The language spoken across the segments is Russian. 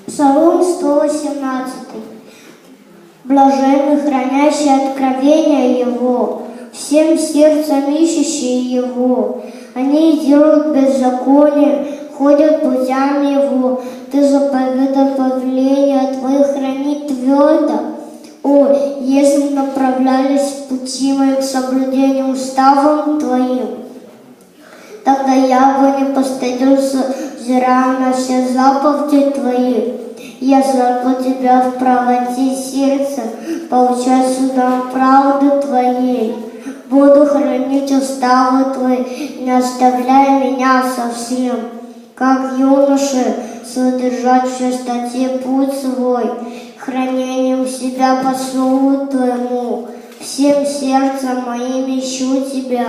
Псалом 118. Блаженны, хранящие откровения Его, всем сердцем ищущие Его. Они делают беззаконие, ходят путями Его. Ты заповедал повеления Твои хранить твердо. О, если направлялись в пути мои к соблюдению уставом Твоим, тогда я бы не постыдился, взирая на все заповеди Твои. Я зову Тебя в правоте сердца, получай судом правды Твоей. Буду хранить уставы Твои, не оставляй меня совсем. Как юноши, содержать в чистоте путь свой, хранением себя по слову Твоему. Всем сердцем моим ищу Тебя.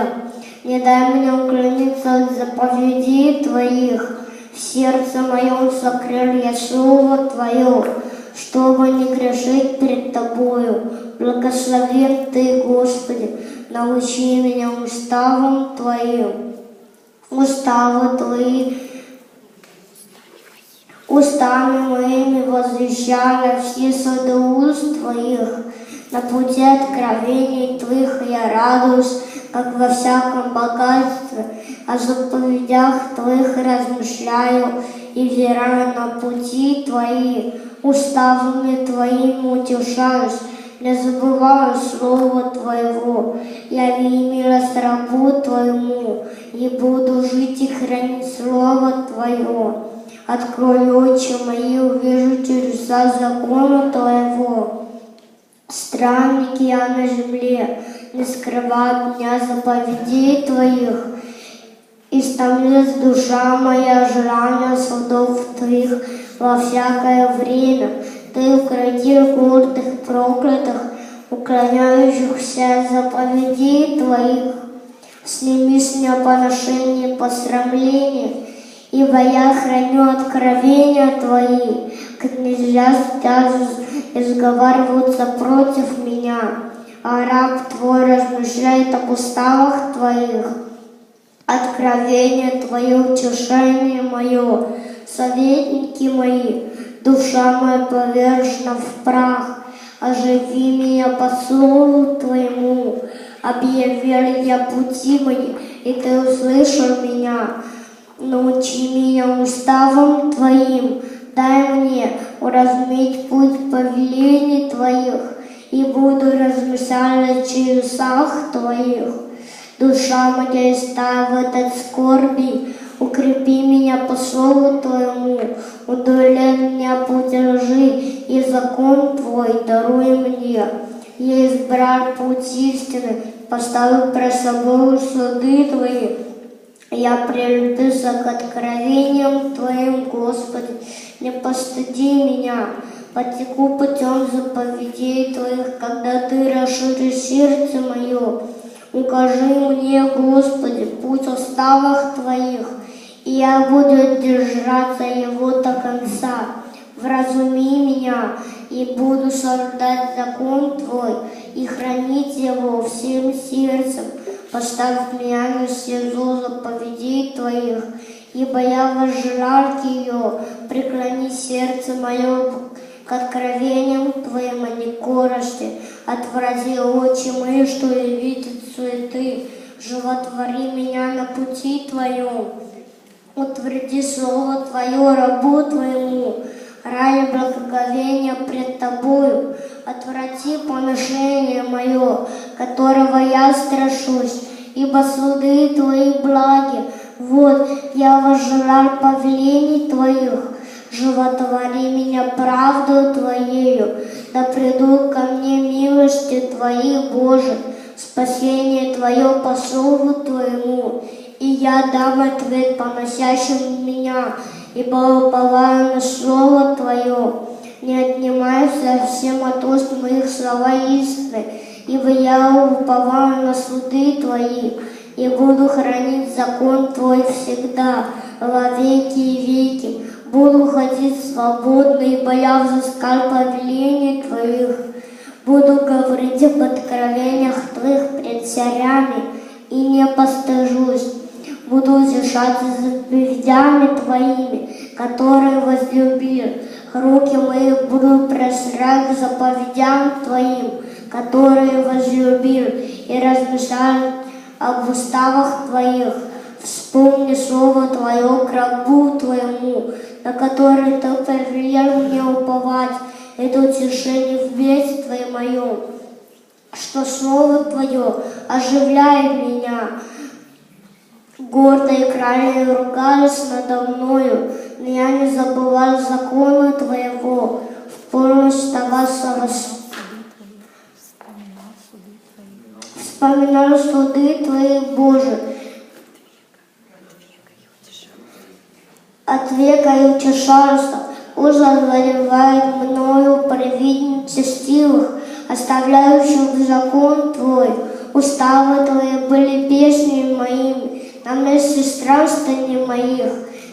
Не дай мне уклониться от заповедей Твоих. В сердце моем сокрыл я слово Твое, чтобы не грешить пред Тобою. Благослови Ты, Господи, научи меня уставам Твоим. Уставы Твои устами моими возвещая все суды уст Твоих. На пути откровений Твоих я радуюсь, как во всяком богатстве. О заповедях Твоих размышляю и взираю на пути Твои. Уставами Твоими утешаюсь, не забываю слова Твоего. Яви милость рабу Твоему, и буду жить и хранить слово Твое. Открой очи мои, увижу чудеса закона Твоего. Странники я на земле, не скрывай от меня заповедей Твоих. Истомилась душа моя желания судов Твоих во всякое время. Ты укротил гордых, проклятых, уклоняющихся от заповедей Твоих. Сними с меня поношение и посрамление, ибо я храню откровения Твои. Князья изговариваются против меня, а раб Твой размышляет об уставах Твоих. Откровение Твое, утешение мое, советники мои, душа моя повержена в прах. Оживи меня по слову Твоему, объявил я пути мои, и Ты услышал меня. Научи меня уставам Твоим, дай мне уразуметь путь повелений Твоих, и буду размышлять о чудесах Твоих. Душа моя истаивает от скорби, укрепи меня по слову Твоему, удали меня путь лжи, и закон Твой даруй мне. Я избрал путь истины, поставил пред собой суды Твои. Я прилепился к откровениям Твоим, Господи, не постыди меня. Потеку путем заповедей Твоих, когда Ты расширишь сердце мое. Укажи мне, Господи, путь в уставах Твоих, и я буду держаться его до конца. Вразуми меня, и буду соблюдать закон Твой, и хранить его всем сердцем. Поставь меня на стезу заповедей Твоих, ибо я возжелал ее. Преклони сердце мое к откровениям Твоим, а не корости. Отврази очи мои, что и видят суеты. Животвори меня на пути Твоем. Утверди слово Твое рабу Твоему, ради благоговения пред Тобою. Отврати поношение мое, которого я страшусь, ибо суды Твои благи. Вот, я возжелал повелений Твоих. Животвори меня правдою Твоею, да придут ко мне милости Твои, Боже, спасение Твое по слову Твоему. И я дам ответ поносящим меня, ибо уповаю на слово Твое. Не отнимай совсем от уст моих слова истины, ибо я уповаю на суды Твои, и буду хранить закон Твой всегда, во веки и веки. Буду ходить свободно, ибо я взыскал повелений Твоих. Буду говорить об откровениях Твоих пред царями, и не постыжусь. Буду утешаться заповедями Твоими, который возлюбил. Руки мои будут простирать к заповедям Твоим, которые возлюбил, и размышляют об уставах Твоих. Вспомни слово Твое к рабу Твоему, на который Ты повелел мне уповать, это утешение в бедствии моем, что слово Твое оживляет меня. Гордые крали ругались надо мною, но я не забывал закона Твоего, в полночь вспоминал суды Твои, Боже, от века и утешался. Ужас овладевает мною провидницы стилых, оставляющих закон Твой. Уставы Твои были песней моими на месте странствований моих.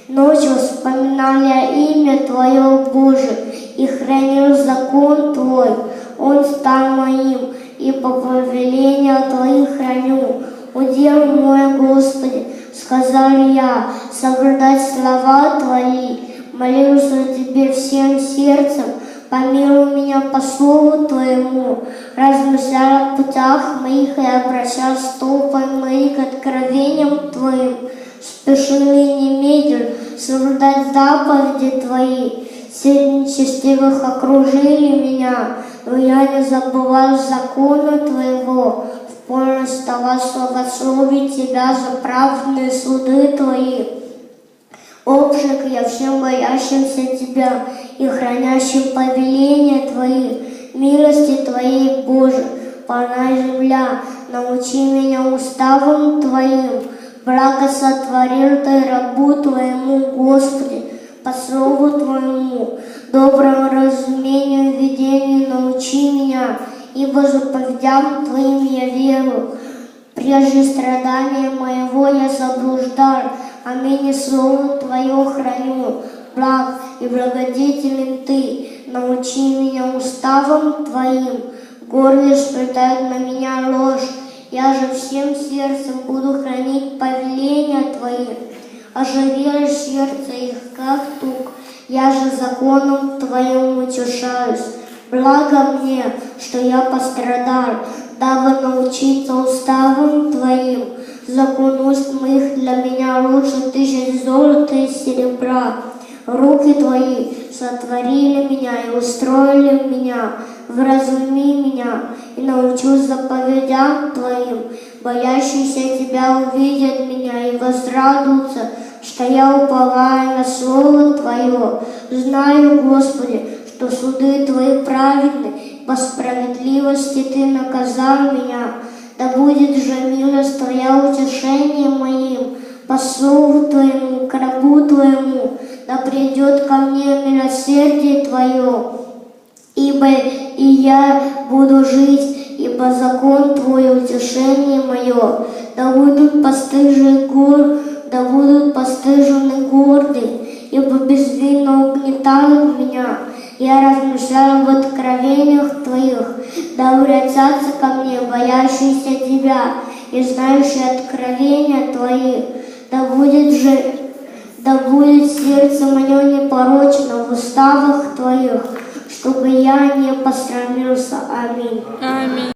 Ночью вспоминал я имя Твое, Боже, и хранил закон Твой. Он стал моим, и по повелению Твоих храню. Удел мой, Господи, сказал я, соблюдать слова Твои. Молился Тебе всем сердцем, помилуй меня по слову Твоему. Размышлял о путях моих и обращал стопы мои к откровениям Твоим. Спешил и не медлил соблюдать заповеди Твои. Сеть нечестивых окружили меня, но я не забывал закона Твоего. В полночь вставал славословить Тебя за праведные суды Твои. Общник я всем боящимся Тебя и хранящим повеления Твои, милости Твоей, Боже, полна земля, научи меня уставам Твоим, благо сотворил Ты рабу Твоему, Господи, по слову Твоему, доброму разумению и видению научи меня, ибо заповедям Твоим я верую. Прежде страдания моего я заблуждал, а ныне слово Твое храню. Благ и благодетелен Ты, научи меня уставам Твоим. Гордые сплетают на меня ложь, я же всем сердцем буду хранить повеления Твои. Оживело сердце их, как тук, я же законом Твоим утешаюсь. Благо мне, что я пострадал, дабы научиться уставам Твоим. Закон уст моих для меня лучше тысяч золота и серебра. Руки Твои сотворили меня и устроили меня. Вразуми меня и научу заповедям Твоим. Боящиеся Тебя увидят меня и возрадуются, что я уповаю на Слово Твое. Знаю, Господи, что суды Твои праведны, по справедливости Ты наказал меня. Да будет же милость Твоя утешением моим, по слову Твоему, к рабу Твоему, да придет ко мне милосердие Твое, ибо и я буду жить, ибо закон Твой утешение мое. Да будут постыжены гордые, ибо безвинно угнетают меня. Я размышлял в откровениях Твоих, да обратятся ко мне боящиеся Тебя и знающие откровения Твои. Да будет сердце мое непорочно в уставах Твоих, чтобы я не посрамился. Аминь. Аминь.